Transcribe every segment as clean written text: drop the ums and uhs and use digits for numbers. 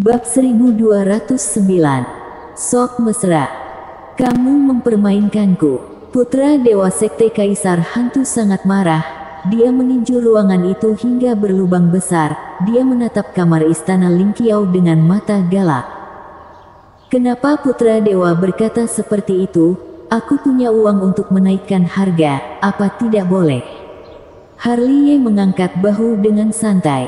Bab 1209. Sok mesra. Kamu mempermainkanku. Putra Dewa Sekte Kaisar Hantu sangat marah. Dia meninju ruangan itu hingga berlubang besar. Dia menatap kamar istana Ling Qiao dengan mata galak. Kenapa Putra Dewa berkata seperti itu? Aku punya uang untuk menaikkan harga, apa tidak boleh? Harley mengangkat bahu dengan santai.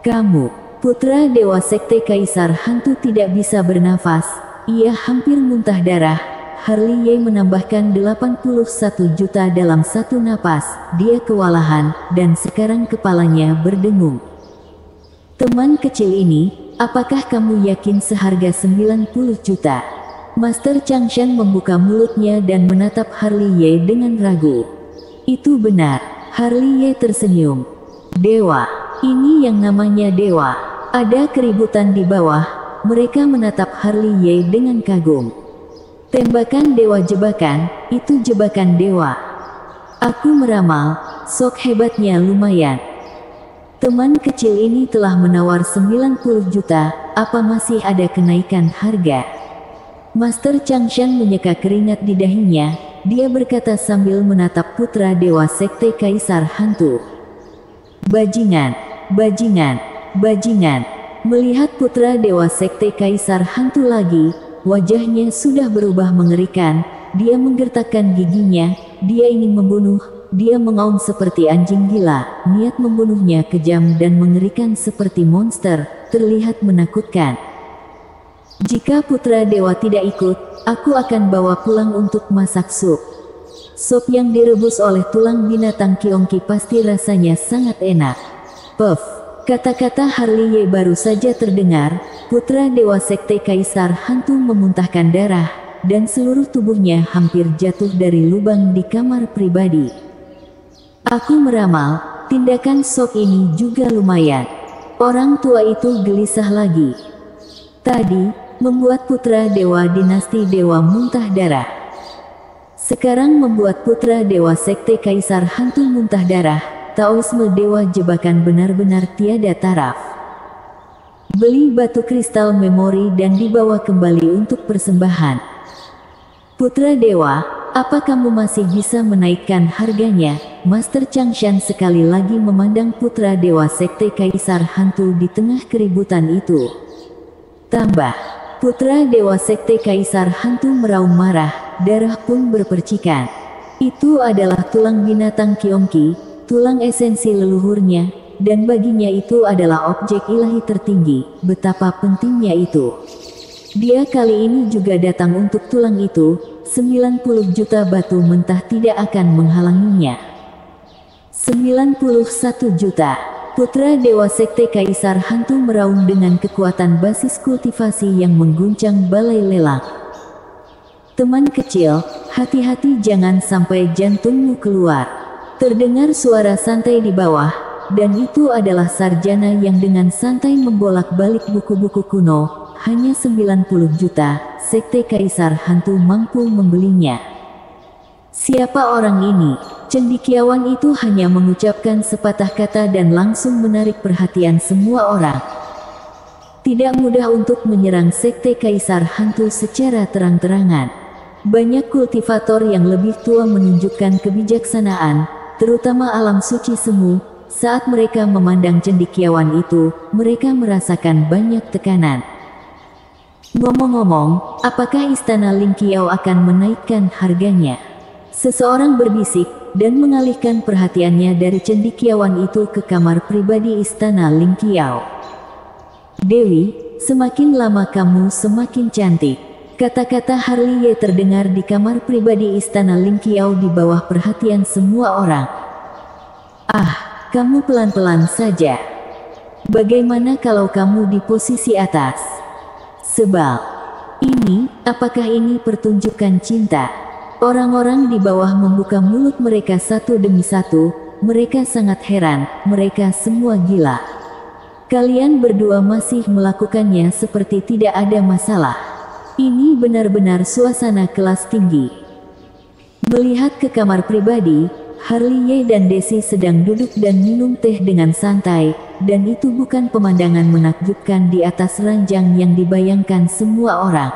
Kamu, Putra Dewa Sekte Kaisar Hantu tidak bisa bernafas. Ia hampir muntah darah. Harley menambahkan 81 juta dalam satu napas. Dia kewalahan, dan sekarang kepalanya berdengung. Teman kecil ini, apakah kamu yakin seharga 90 juta? Master Changshan membuka mulutnya dan menatap Harley dengan ragu. Itu benar, Harley tersenyum. Dewa, ini yang namanya dewa. Ada keributan di bawah. Mereka menatap Harley dengan kagum. Tembakan dewa jebakan, itu jebakan dewa. Aku meramal, Sok hebatnya lumayan. Teman kecil ini telah menawar 90 juta, apa masih ada kenaikan harga? Master Changshan menyeka keringat di dahinya, dia berkata sambil menatap Putra Dewa Sekte Kaisar Hantu. Bajingan, bajingan, bajingan. Melihat Putra Dewa Sekte Kaisar Hantu lagi, wajahnya sudah berubah mengerikan. Dia menggertakkan giginya, dia ingin membunuh, dia mengaum seperti anjing gila. Niat membunuhnya kejam dan mengerikan seperti monster, terlihat menakutkan. Jika Putra Dewa tidak ikut, aku akan bawa pulang untuk masak sup. Sup yang direbus oleh tulang binatang Kiongki pasti rasanya sangat enak. Puff. Kata-kata Harley baru saja terdengar, Putra Dewa Sekte Kaisar Hantu memuntahkan darah, dan seluruh tubuhnya hampir jatuh dari lubang di kamar pribadi. Aku meramal, tindakan Sok ini juga lumayan. Orang tua itu gelisah lagi. Tadi, membuat Putra Dewa Dinasti Dewa muntah darah. Sekarang membuat Putra Dewa Sekte Kaisar Hantu muntah darah. Taoisme Dewa jebakan benar-benar tiada taraf. Beli batu kristal memori dan dibawa kembali untuk persembahan. Putra Dewa, apa kamu masih bisa menaikkan harganya? Master Changshan sekali lagi memandang Putra Dewa Sekte Kaisar Hantu di tengah keributan itu. Tambah, Putra Dewa Sekte Kaisar Hantu meraung marah, darah pun berpercikan. Itu adalah tulang binatang Kiongki, tulang esensi leluhurnya, dan baginya itu adalah objek ilahi tertinggi. Betapa pentingnya itu. Dia kali ini juga datang untuk tulang itu. 90 juta batu mentah tidak akan menghalanginya. 91 juta. Putra Dewa Sekte Kaisar Hantu meraung dengan kekuatan basis kultivasi yang mengguncang balai lelang. Teman kecil, hati-hati jangan sampai jantungmu keluar. Terdengar suara santai di bawah, dan itu adalah sarjana yang dengan santai membolak-balik buku-buku kuno. Hanya 90 juta, Sekte Kaisar Hantu mampu membelinya. Siapa orang ini? Cendekiawan itu hanya mengucapkan sepatah kata dan langsung menarik perhatian semua orang. Tidak mudah untuk menyerang Sekte Kaisar Hantu secara terang-terangan. Banyak kultivator yang lebih tua menunjukkan kebijaksanaan, terutama alam suci semu. Saat mereka memandang cendekiawan itu, mereka merasakan banyak tekanan. Ngomong-ngomong, apakah istana Ling Qiao akan menaikkan harganya? Seseorang berbisik, dan mengalihkan perhatiannya dari cendekiawan itu ke kamar pribadi istana Ling Qiao. Dewi, semakin lama kamu semakin cantik. Kata-kata Harley terdengar di kamar pribadi istana Ling Qiao di bawah perhatian semua orang. Ah, kamu pelan-pelan saja. Bagaimana kalau kamu di posisi atas? Sebal. Ini, apakah ini pertunjukan cinta? Orang-orang di bawah membuka mulut mereka satu demi satu. Mereka sangat heran, mereka semua gila. Kalian berdua masih melakukannya seperti tidak ada masalah. Ini benar-benar suasana kelas tinggi. Melihat ke kamar pribadi, Harley dan Desi sedang duduk dan minum teh dengan santai. dan itu bukan pemandangan menakjubkan di atas ranjang yang dibayangkan semua orang.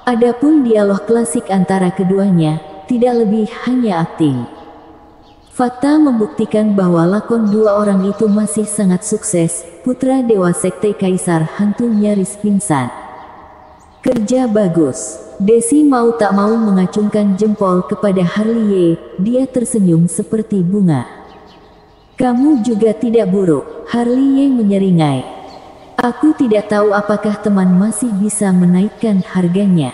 Adapun dialog klasik antara keduanya, tidak lebih hanya akting. Fakta membuktikan bahwa lakon dua orang itu masih sangat sukses. Putra Dewa Sekte Kaisar Hantu nyaris pingsan. Kerja bagus. Desi mau tak mau mengacungkan jempol kepada Harley. Dia tersenyum seperti bunga. Kamu juga tidak buruk, Harley menyeringai. Aku tidak tahu apakah teman masih bisa menaikkan harganya.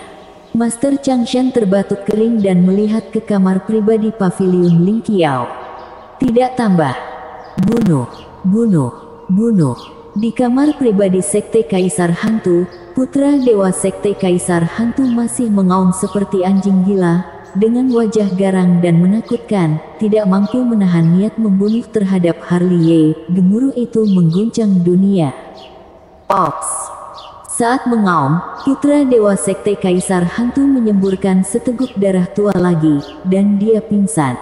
Master Changshan terbatuk kering dan melihat ke kamar pribadi pavilion Ling Qiao. Tidak tambah. Bunuh, bunuh, bunuh. Di kamar pribadi Sekte Kaisar Hantu, putra Dewa Sekte Kaisar Hantu masih mengaum seperti anjing gila, dengan wajah garang dan menakutkan, tidak mampu menahan niat membunuh terhadap Harley. Gemuruh itu mengguncang dunia. Ops! Saat mengaum, putra Dewa Sekte Kaisar Hantu menyemburkan seteguk darah tua lagi, dan dia pingsan.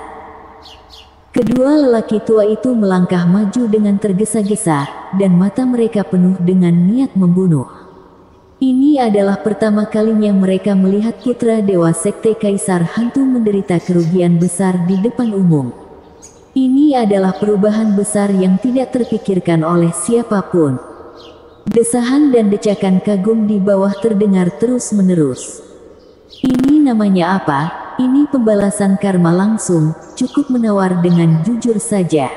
Kedua lelaki tua itu melangkah maju dengan tergesa-gesa, dan mata mereka penuh dengan niat membunuh. Ini adalah pertama kalinya mereka melihat putra Dewa Sekte Kaisar Hantu menderita kerugian besar di depan umum. Ini adalah perubahan besar yang tidak terpikirkan oleh siapapun. Desahan dan decakan kagum di bawah terdengar terus-menerus. Ini namanya apa? Ini pembalasan karma langsung, cukup menawar dengan jujur saja.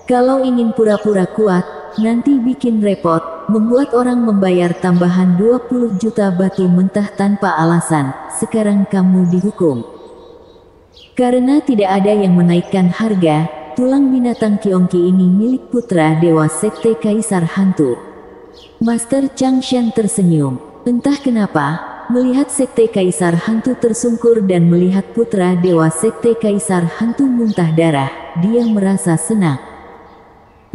Kalau ingin pura-pura kuat, nanti bikin repot, membuat orang membayar tambahan 20 juta batu mentah tanpa alasan. Sekarang kamu dihukum. Karena tidak ada yang menaikkan harga, tulang binatang Kiongki ini milik putra Dewa Sekte Kaisar Hantu. Master Changshan tersenyum. Entah kenapa, melihat Sekte Kaisar Hantu tersungkur dan melihat putra Dewa Sekte Kaisar Hantu muntah darah, dia merasa senang.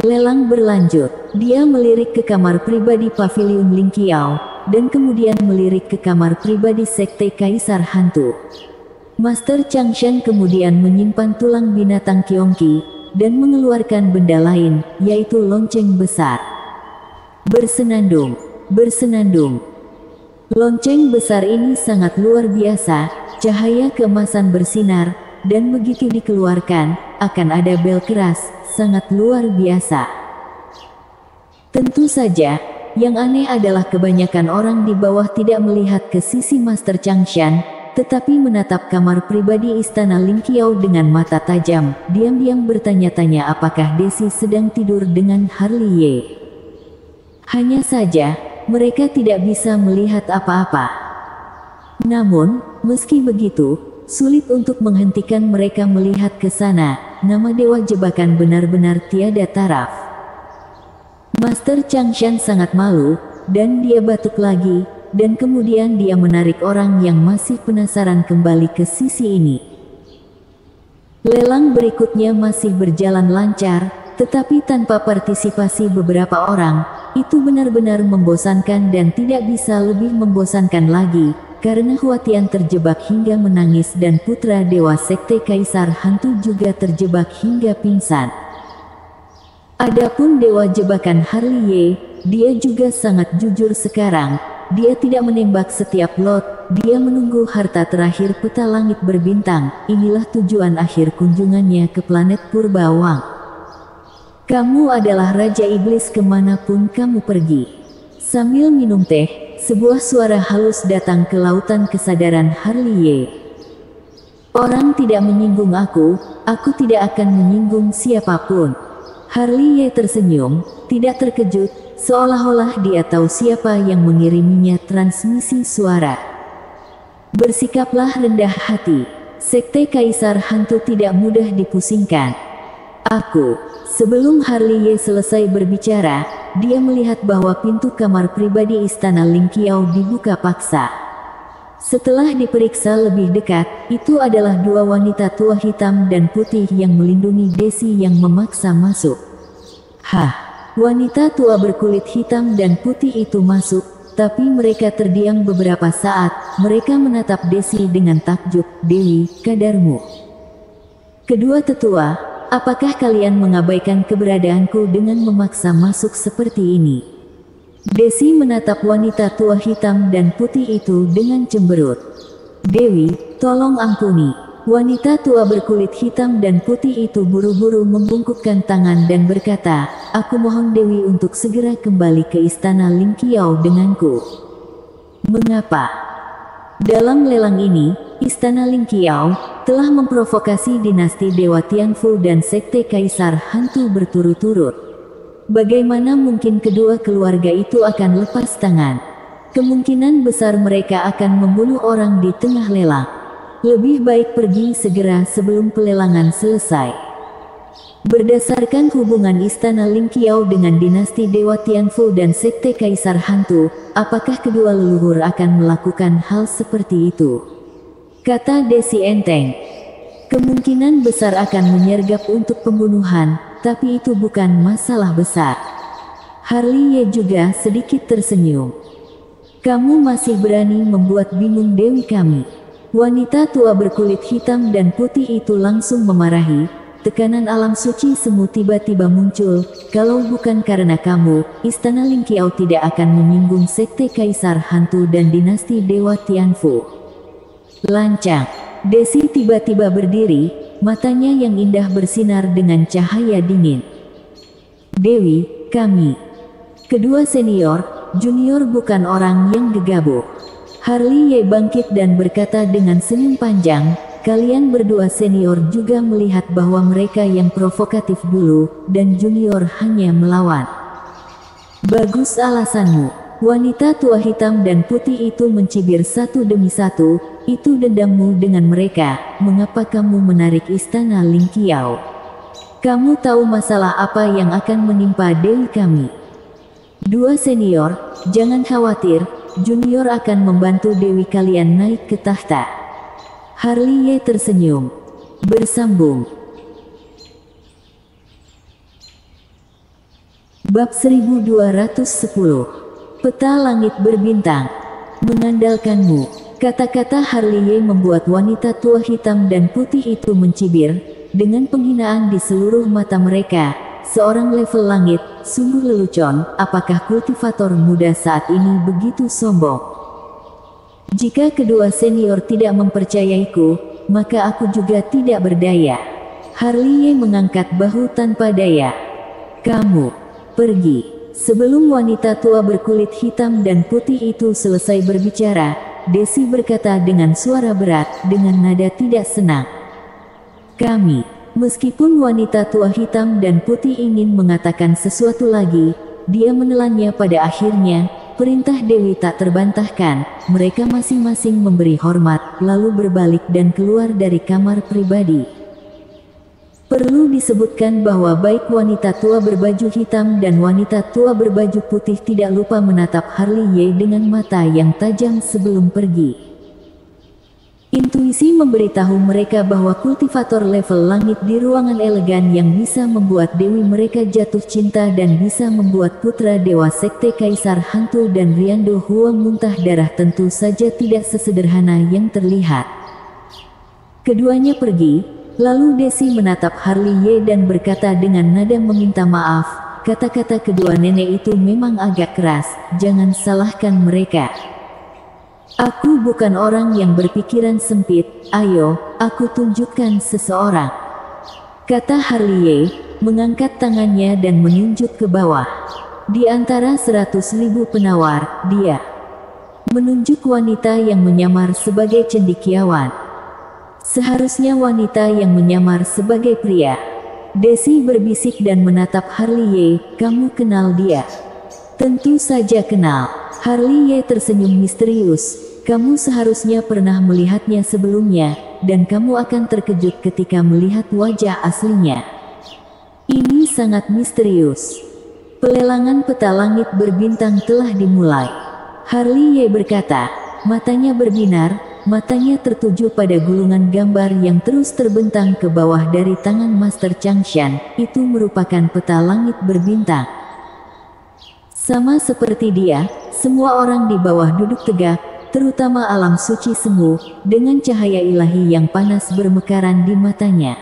Lelang berlanjut. Dia melirik ke kamar pribadi pavilion Ling Qiao, dan kemudian melirik ke kamar pribadi Sekte Kaisar Hantu. Master Changshan kemudian menyimpan tulang binatang Kiongki, dan mengeluarkan benda lain, yaitu lonceng besar. Bersenandung, bersenandung. Lonceng besar ini sangat luar biasa, cahaya keemasan bersinar, dan begitu dikeluarkan, akan ada bel keras, sangat luar biasa. Tentu saja, yang aneh adalah kebanyakan orang di bawah tidak melihat ke sisi Master Changshan, tetapi menatap kamar pribadi istana Ling Qiao dengan mata tajam, diam-diam bertanya-tanya apakah Desi sedang tidur dengan Harley. Hanya saja, mereka tidak bisa melihat apa-apa. Namun, meski begitu, sulit untuk menghentikan mereka melihat ke sana. Nama Dewa Jebakan benar-benar tiada taraf. Master Changshan sangat malu, dan dia batuk lagi, dan kemudian dia menarik orang yang masih penasaran kembali ke sisi ini. Lelang berikutnya masih berjalan lancar, tetapi tanpa partisipasi beberapa orang. Itu benar-benar membosankan dan tidak bisa lebih membosankan lagi, karena Huatian terjebak hingga menangis dan putra Dewa Sekte Kaisar Hantu juga terjebak hingga pingsan. Adapun Dewa Jebakan Harley, dia juga sangat jujur sekarang. Dia tidak menembak setiap lot, dia menunggu harta terakhir peta langit berbintang. Inilah tujuan akhir kunjungannya ke planet Purbawang. Kamu adalah Raja Iblis kemanapun kamu pergi. Sambil minum teh, sebuah suara halus datang ke lautan kesadaran Harley. Orang tidak menyinggung aku tidak akan menyinggung siapapun. Harley tersenyum, tidak terkejut, seolah-olah dia tahu siapa yang mengiriminya transmisi suara. Bersikaplah rendah hati. Sekte Kaisar Hantu tidak mudah dipusingkan. Sebelum Harley selesai berbicara, dia melihat bahwa pintu kamar pribadi istana Ling Qiao dibuka paksa. Setelah diperiksa lebih dekat, itu adalah dua wanita tua hitam dan putih yang melindungi Desi yang memaksa masuk. Wanita tua berkulit hitam dan putih itu masuk, tapi mereka terdiam beberapa saat. Mereka menatap Desi dengan takjub. Dewi, kadarmu. Kedua tetua, apakah kalian mengabaikan keberadaanku dengan memaksa masuk seperti ini? Desi menatap wanita tua hitam dan putih itu dengan cemberut. Dewi, tolong ampuni. Wanita tua berkulit hitam dan putih itu buru-buru membungkukkan tangan dan berkata, aku mohon Dewi untuk segera kembali ke istana Ling Qiao denganku. Mengapa? Dalam lelang ini, istana Ling Qiao telah memprovokasi dinasti Dewa Tianfu dan sekte Kaisar Hantu berturut-turut. Bagaimana mungkin kedua keluarga itu akan lepas tangan? Kemungkinan besar mereka akan membunuh orang di tengah lelang. Lebih baik pergi segera sebelum pelelangan selesai. Berdasarkan hubungan istana Ling Qiao dengan dinasti Dewa Tianfu dan sekte Kaisar Hantu, apakah kedua leluhur akan melakukan hal seperti itu? Kata Desi enteng. Kemungkinan besar akan menyergap untuk pembunuhan, tapi itu bukan masalah besar. Harley Ye juga sedikit tersenyum. Kamu masih berani membuat bingung Dewi kami. Wanita tua berkulit hitam dan putih itu langsung memarahi. Tekanan alam suci semu tiba-tiba muncul. Kalau bukan karena kamu, istana Ling Qiao tidak akan menyinggung sekte Kaisar Hantu dan dinasti Dewa Tianfu. Lancang. Desi tiba-tiba berdiri, matanya yang indah bersinar dengan cahaya dingin. Dewi, kami. Kedua senior, junior bukan orang yang gegabah. Harley Ye bangkit dan berkata dengan senyum panjang, kalian berdua senior juga melihat bahwa mereka yang provokatif dulu, dan junior hanya melawan. Bagus alasanmu. Wanita tua hitam dan putih itu mencibir satu demi satu, itu dendammu dengan mereka, mengapa kamu menarik istana Ling Qiao? Kamu tahu masalah apa yang akan menimpa Dewi kami? Dua senior, jangan khawatir, junior akan membantu Dewi kalian naik ke tahta. Harley Ye tersenyum. Bersambung. Bab 1210. Peta langit berbintang. Mengandalkanmu. Kata-kata Harley Ye membuat wanita tua hitam dan putih itu mencibir. Dengan penghinaan di seluruh mata mereka, seorang level langit, sungguh lelucon, apakah kultivator muda saat ini begitu sombong? Jika kedua senior tidak mempercayaiku, maka aku juga tidak berdaya. Harley Ye mengangkat bahu tanpa daya. Kamu, pergi. Sebelum wanita tua berkulit hitam dan putih itu selesai berbicara, Desi berkata dengan suara berat, dengan nada tidak senang. Kami. Meskipun wanita tua hitam dan putih ingin mengatakan sesuatu lagi, dia menelannya pada akhirnya. Perintah Dewi tak terbantahkan, mereka masing-masing memberi hormat, lalu berbalik dan keluar dari kamar pribadi. Perlu disebutkan bahwa baik wanita tua berbaju hitam dan wanita tua berbaju putih tidak lupa menatap Harley Ye dengan mata yang tajam sebelum pergi. Intuisi memberitahu mereka bahwa kultivator level langit di ruangan elegan yang bisa membuat Dewi mereka jatuh cinta dan bisa membuat putra dewa sekte Kaisar Hantu dan Riando Hua muntah darah tentu saja tidak sesederhana yang terlihat. Keduanya pergi, lalu Desi menatap Harley Ye dan berkata dengan nada meminta maaf, kata-kata kedua nenek itu memang agak keras, jangan salahkan mereka. Aku bukan orang yang berpikiran sempit, ayo, aku tunjukkan seseorang. Kata Harley Ye, mengangkat tangannya dan menunjuk ke bawah. Di antara 100.000 penawar, dia menunjuk wanita yang menyamar sebagai cendekiawan. Seharusnya wanita yang menyamar sebagai pria. Desi berbisik dan menatap Harley Ye, kamu kenal dia? Tentu saja kenal. Harley Ye tersenyum misterius. Kamu seharusnya pernah melihatnya sebelumnya, dan kamu akan terkejut ketika melihat wajah aslinya. Ini sangat misterius. Pelelangan peta langit berbintang telah dimulai. Harley Ye berkata, matanya berbinar, matanya tertuju pada gulungan gambar yang terus terbentang ke bawah dari tangan Master Changshan. Itu merupakan peta langit berbintang. Sama seperti dia, semua orang di bawah duduk tegak, terutama alam suci semu, dengan cahaya ilahi yang panas bermekaran di matanya.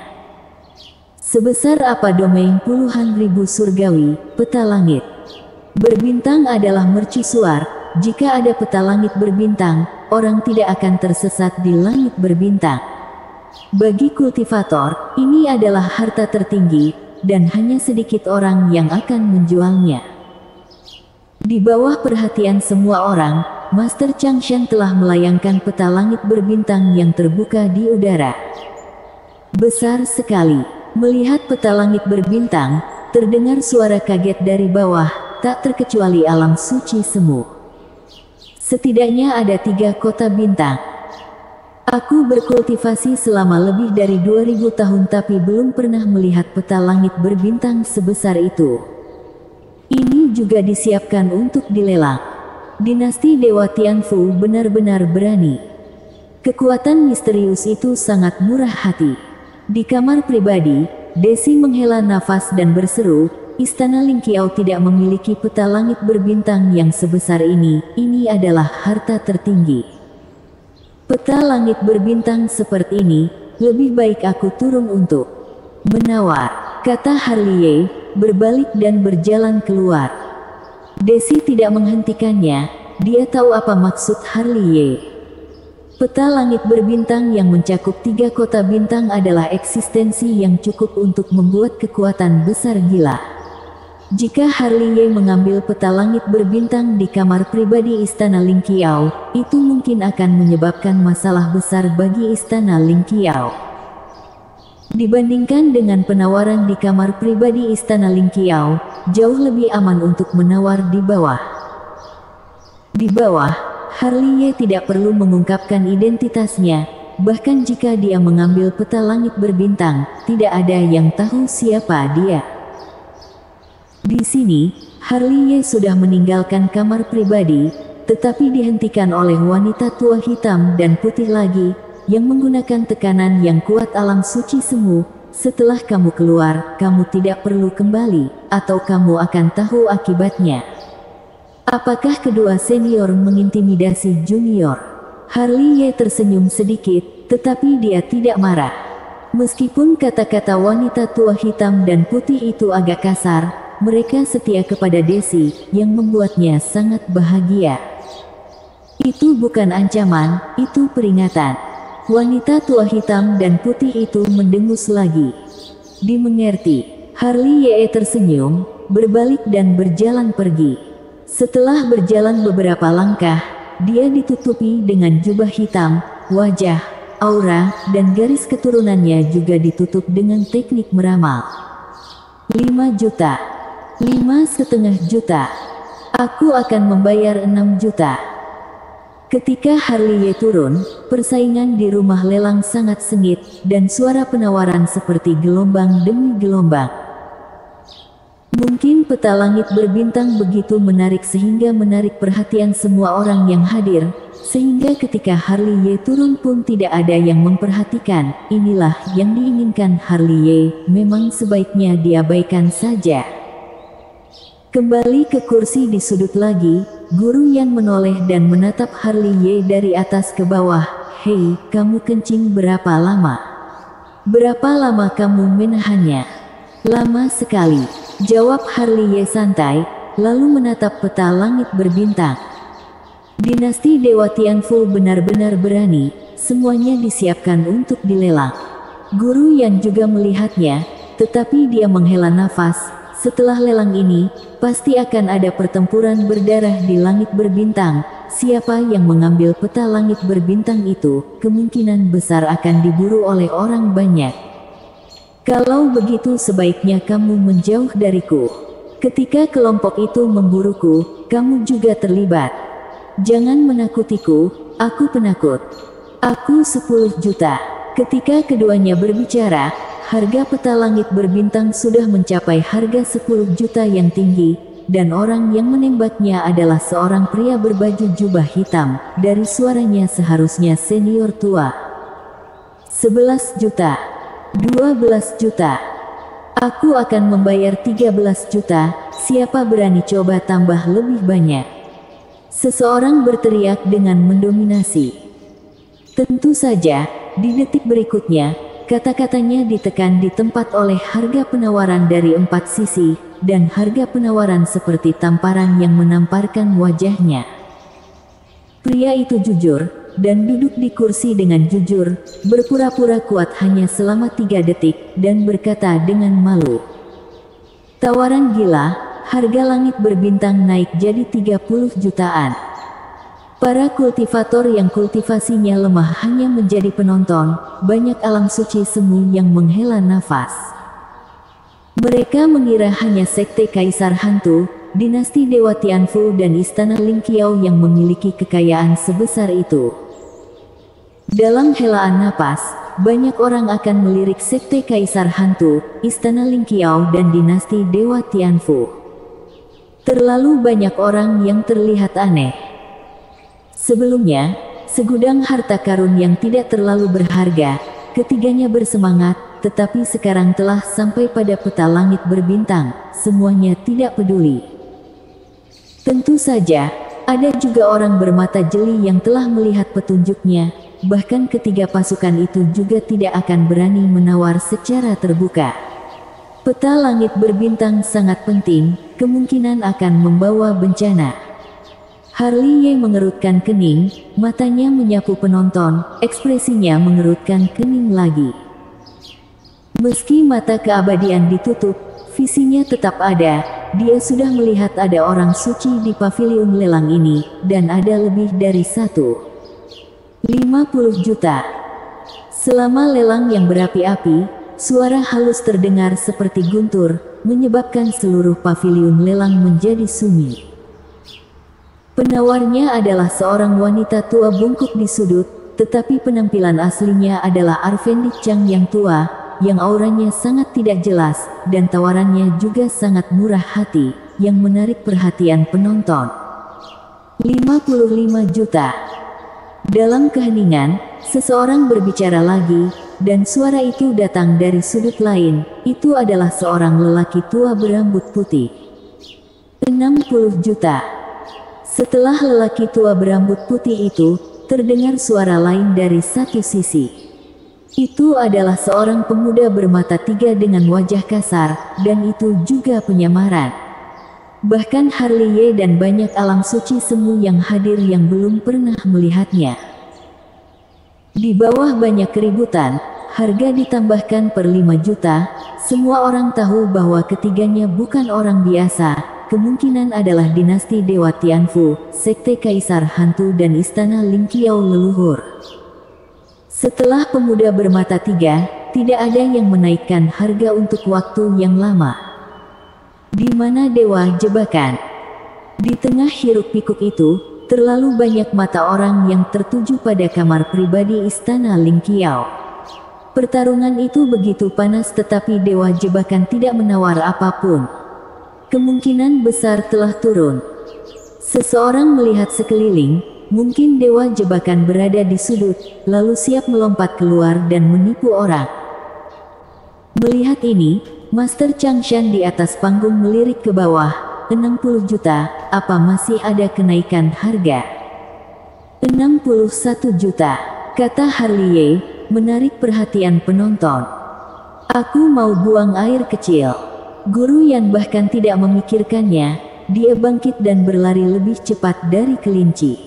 Sebesar apa domain puluhan ribu surgawi, peta langit. Berbintang adalah mercusuar, jika ada peta langit berbintang, orang tidak akan tersesat di langit berbintang. Bagi kultivator, ini adalah harta tertinggi, dan hanya sedikit orang yang akan menjualnya. Di bawah perhatian semua orang, Master Changshan telah melayangkan peta langit berbintang yang terbuka di udara. Besar sekali. Melihat peta langit berbintang, terdengar suara kaget dari bawah, tak terkecuali alam suci semu. Setidaknya ada 3 kota bintang. Aku berkultivasi selama lebih dari 2000 tahun tapi belum pernah melihat peta langit berbintang sebesar itu. Ini juga disiapkan untuk dilelang. Dinasti Dewa Tianfu benar-benar berani. Kekuatan misterius itu sangat murah hati. Di kamar pribadi, Desi menghela nafas dan berseru, Istana Lingqiao tidak memiliki peta langit berbintang yang sebesar ini adalah harta tertinggi. Peta langit berbintang seperti ini, lebih baik aku turun untuk menawar, kata Harley, berbalik dan berjalan keluar. Desi tidak menghentikannya, dia tahu apa maksud Harley. Peta langit berbintang yang mencakup 3 kota bintang adalah eksistensi yang cukup untuk membuat kekuatan besar gila. Jika Harley mengambil peta langit berbintang di kamar pribadi Istana Lingqiao, itu mungkin akan menyebabkan masalah besar bagi Istana Lingqiao. Dibandingkan dengan penawaran di kamar pribadi Istana Lingqiao, jauh lebih aman untuk menawar di bawah. Di bawah, Harley tidak perlu mengungkapkan identitasnya, bahkan jika dia mengambil peta langit berbintang, tidak ada yang tahu siapa dia. Di sini, Harley sudah meninggalkan kamar pribadi, tetapi dihentikan oleh wanita tua hitam dan putih lagi, yang menggunakan tekanan yang kuat alam suci semu. Setelah kamu keluar, kamu tidak perlu kembali, atau kamu akan tahu akibatnya. Apakah kedua senior mengintimidasi junior? Harley tersenyum sedikit, tetapi dia tidak marah. Meskipun kata-kata wanita tua hitam dan putih itu agak kasar, mereka setia kepada Desi, yang membuatnya sangat bahagia. Itu bukan ancaman, itu peringatan. Wanita tua hitam dan putih itu mendengus lagi. Dimengerti. Harley tersenyum, berbalik dan berjalan pergi. Setelah berjalan beberapa langkah, dia ditutupi dengan jubah hitam, wajah, aura, dan garis keturunannya juga ditutup dengan teknik meramal. 5 juta. 5,5 juta. Aku akan membayar 6 juta. Ketika Harley turun, persaingan di rumah lelang sangat sengit, dan suara penawaran seperti gelombang demi gelombang. Mungkin peta langit berbintang begitu menarik sehingga menarik perhatian semua orang yang hadir, sehingga ketika Harley turun pun tidak ada yang memperhatikan. Inilah yang diinginkan Harley, memang sebaiknya diabaikan saja. Kembali ke kursi di sudut lagi, Guru Yan menoleh dan menatap Harley dari atas ke bawah. Hei, kamu kencing berapa lama? Berapa lama kamu menahannya? Lama sekali, jawab Harley santai, lalu menatap peta langit berbintang. Dinasti Dewa Tianfu benar-benar berani, semuanya disiapkan untuk dilelang. Guru Yan juga melihatnya, tetapi dia menghela nafas. Setelah lelang ini, pasti akan ada pertempuran berdarah di langit berbintang. Siapa yang mengambil peta langit berbintang itu, kemungkinan besar akan diburu oleh orang banyak. Kalau begitu sebaiknya kamu menjauh dariku. Ketika kelompok itu memburuku, kamu juga terlibat. Jangan menakutiku, aku penakut. Aku 10 juta. Ketika keduanya berbicara, harga peta langit berbintang sudah mencapai harga 10 juta yang tinggi, dan orang yang menembaknya adalah seorang pria berbaju jubah hitam. Dari suaranya seharusnya senior tua. 11 juta. 12 juta. Aku akan membayar 13 juta, siapa berani coba tambah lebih banyak? Seseorang berteriak dengan mendominasi. Tentu saja, di detik berikutnya, Kata-katanya ditekan di tempat oleh harga penawaran dari 4 sisi, dan harga penawaran seperti tamparan yang menamparkan wajahnya. Pria itu jujur, dan duduk di kursi dengan jujur, berpura-pura kuat hanya selama 3 detik, dan berkata dengan malu. Tawaran gila, harga langit berbintang naik jadi 30 jutaan. Para kultivator yang kultivasinya lemah hanya menjadi penonton, banyak alam suci semu yang menghela nafas. Mereka mengira hanya sekte Kaisar Hantu, dinasti Dewa Tianfu dan istana Lingqiao yang memiliki kekayaan sebesar itu. Dalam helaan napas, banyak orang akan melirik sekte Kaisar Hantu, istana Lingqiao dan dinasti Dewa Tianfu. Terlalu banyak orang yang terlihat aneh. Sebelumnya, segudang harta karun yang tidak terlalu berharga, ketiganya bersemangat, tetapi sekarang telah sampai pada peta langit berbintang, semuanya tidak peduli. Tentu saja, ada juga orang bermata jeli yang telah melihat petunjuknya, bahkan ketiga pasukan itu juga tidak akan berani menawar secara terbuka. Peta langit berbintang sangat penting, kemungkinan akan membawa bencana. Harley Ye mengerutkan kening, matanya menyapu penonton, ekspresinya mengerutkan kening lagi. Meski mata keabadian ditutup, visinya tetap ada. Dia sudah melihat ada orang suci di paviliun lelang ini, dan ada lebih dari 50 juta. Selama lelang yang berapi-api, suara halus terdengar seperti guntur, menyebabkan seluruh paviliun lelang menjadi sunyi. Penawarnya adalah seorang wanita tua bungkuk di sudut, tetapi penampilan aslinya adalah Arvendik Chang yang tua, yang auranya sangat tidak jelas, dan tawarannya juga sangat murah hati, yang menarik perhatian penonton. 55 juta. Dalam keheningan, seseorang berbicara lagi, dan suara itu datang dari sudut lain. Itu adalah seorang lelaki tua berambut putih. 60 juta. Setelah lelaki tua berambut putih itu, terdengar suara lain dari satu sisi. Itu adalah seorang pemuda bermata 3 dengan wajah kasar, dan itu juga penyamaran. Bahkan Harley Ye dan banyak alam suci semu yang hadir yang belum pernah melihatnya. Di bawah banyak keributan, harga ditambahkan per 5 juta, semua orang tahu bahwa ketiganya bukan orang biasa. Kemungkinan adalah dinasti Dewa Tianfu, sekte Kaisar Hantu dan istana Lingqiao leluhur. Setelah pemuda bermata 3, tidak ada yang menaikkan harga untuk waktu yang lama. Di mana dewa jebakan? Di tengah hiruk-pikuk itu, terlalu banyak mata orang yang tertuju pada kamar pribadi istana Lingqiao. Pertarungan itu begitu panas tetapi dewa jebakan tidak menawar apapun. Kemungkinan besar telah turun. Seseorang melihat sekeliling, mungkin dewa jebakan berada di sudut, lalu siap melompat keluar dan menipu orang. Melihat ini, Master Changshan di atas panggung melirik ke bawah, 60 juta, apa masih ada kenaikan harga? 61 juta, kata Harley Ye, menarik perhatian penonton. Aku mau buang air kecil. Guru Yan bahkan tidak memikirkannya, dia bangkit dan berlari lebih cepat dari kelinci.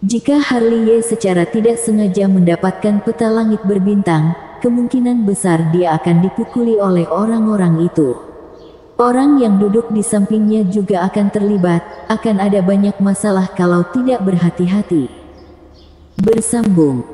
Jika Harley Ye secara tidak sengaja mendapatkan peta langit berbintang, kemungkinan besar dia akan dipukuli oleh orang-orang itu. Orang yang duduk di sampingnya juga akan terlibat, akan ada banyak masalah kalau tidak berhati-hati. Bersambung.